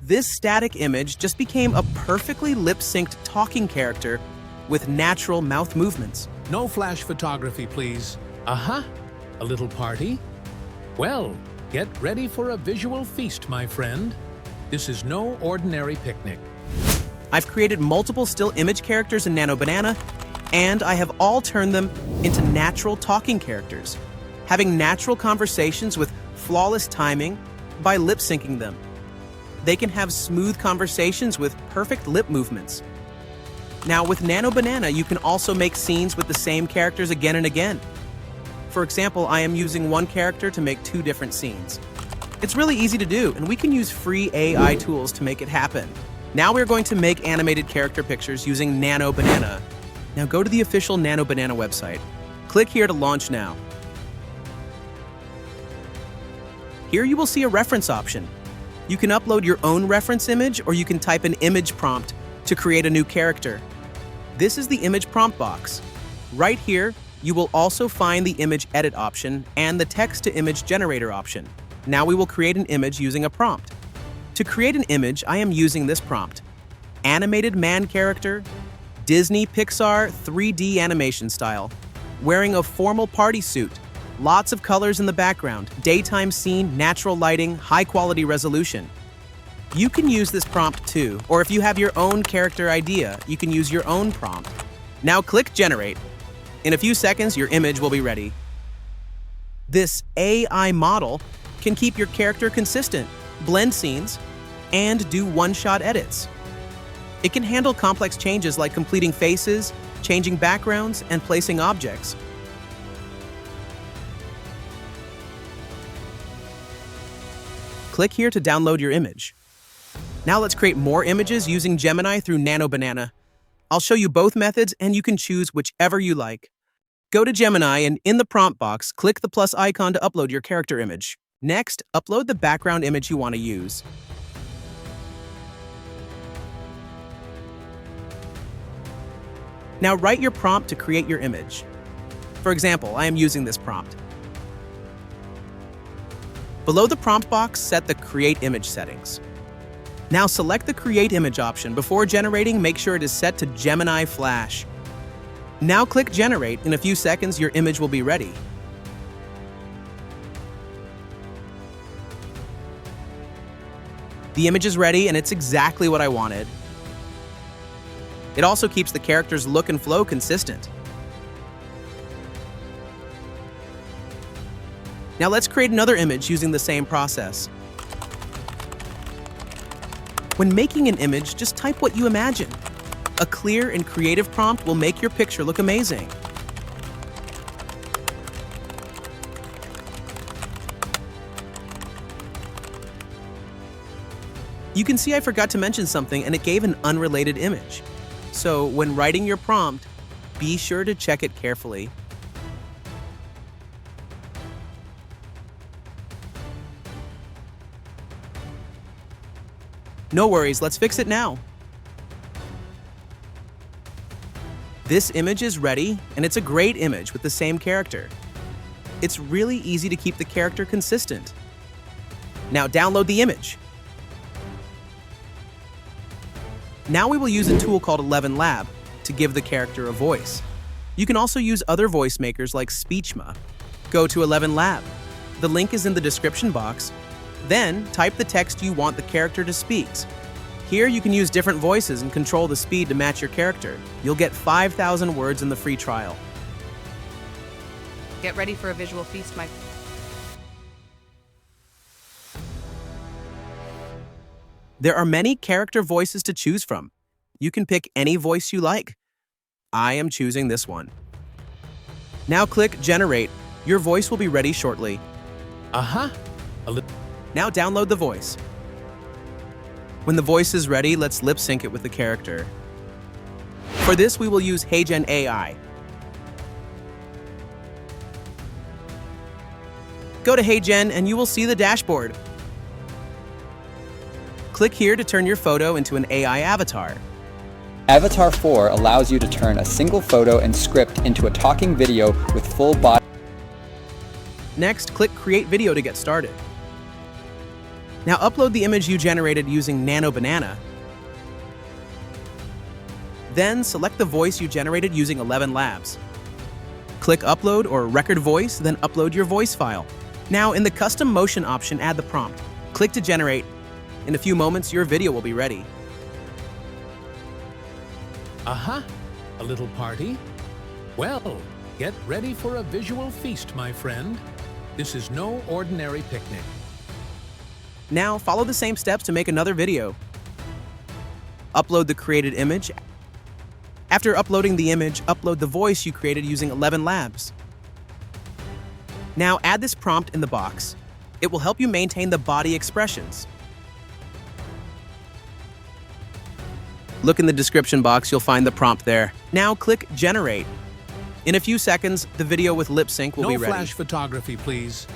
This static image just became a perfectly lip-synced talking character with natural mouth movements. No flash photography, please. A little party? Well, get ready for a visual feast, my friend. This is no ordinary picnic. I've created multiple still image characters in Nano Banana, and I have all turned them into natural talking characters, having natural conversations with flawless timing by lip-syncing them. They can have smooth conversations with perfect lip movements. Now, with Nano Banana, you can also make scenes with the same characters again and again. For example, I am using one character to make 2 different scenes. It's really easy to do, and we can use free AI tools to make it happen. Now we're going to make animated character pictures using Nano Banana. Now go to the official Nano Banana website. Click here to launch now. Here you will see a reference option. You can upload your own reference image, or you can type an image prompt to create a new character. This is the image prompt box. Right here, you will also find the image edit option and the text-to-image generator option. Now we will create an image using a prompt. To create an image, I am using this prompt: animated man character, Disney Pixar 3D animation style, wearing a formal party suit, lots of colors in the background, daytime scene, natural lighting, high-quality resolution. You can use this prompt too, or if you have your own character idea, you can use your own prompt. Now click Generate. In a few seconds, your image will be ready. This AI model can keep your character consistent, blend scenes, and do one-shot edits. It can handle complex changes like completing faces, changing backgrounds, and placing objects. Click here to download your image. Now let's create more images using Gemini through Nano Banana. I'll show you both methods, and you can choose whichever you like. Go to Gemini, and in the prompt box, click the plus icon to upload your character image. Next, upload the background image you want to use. Now write your prompt to create your image. For example, I am using this prompt. Below the prompt box, set the Create Image settings. Now select the Create Image option. Before generating, make sure it is set to Gemini Flash. Now click Generate. In a few seconds, your image will be ready. The image is ready, and it's exactly what I wanted. It also keeps the character's look and flow consistent. Now let's create another image using the same process. When making an image, just type what you imagine. A clear and creative prompt will make your picture look amazing. You can see I forgot to mention something, and it gave an unrelated image. So when writing your prompt, be sure to check it carefully. No worries, let's fix it now. This image is ready, and it's a great image with the same character. It's really easy to keep the character consistent. Now download the image. Now we will use a tool called 11 Lab to give the character a voice. You can also use other voice makers like Speechma. Go to 11 Lab. The link is in the description box. Then type the text you want the character to speak. Here you can use different voices and control the speed to match your character. You'll get 5,000 words in the free trial. Get ready for a visual feast, my... There are many character voices to choose from. You can pick any voice you like. I am choosing this one. Now click Generate. Your voice will be ready shortly. Now download the voice. When the voice is ready, let's lip sync it with the character. For this, we will use HeyGen AI. Go to HeyGen and you will see the dashboard. Click here to turn your photo into an AI avatar. Avatar 4 allows you to turn a single photo and script into a talking video with full body. Next, click Create Video to get started. Now upload the image you generated using Nano Banana. Then select the voice you generated using 11 Labs. Click Upload or Record Voice, then upload your voice file. Now in the Custom Motion option, add the prompt. Click to generate. In a few moments, your video will be ready. Aha! A little party? Well, get ready for a visual feast, my friend. This is no ordinary picnic. Now follow the same steps to make another video. Upload the created image. After uploading the image, upload the voice you created using 11 Labs. Now add this prompt in the box. It will help you maintain the body expressions. Look in the description box, you'll find the prompt there. Now click Generate. In a few seconds, the video with lip sync will be ready. No flash photography, please.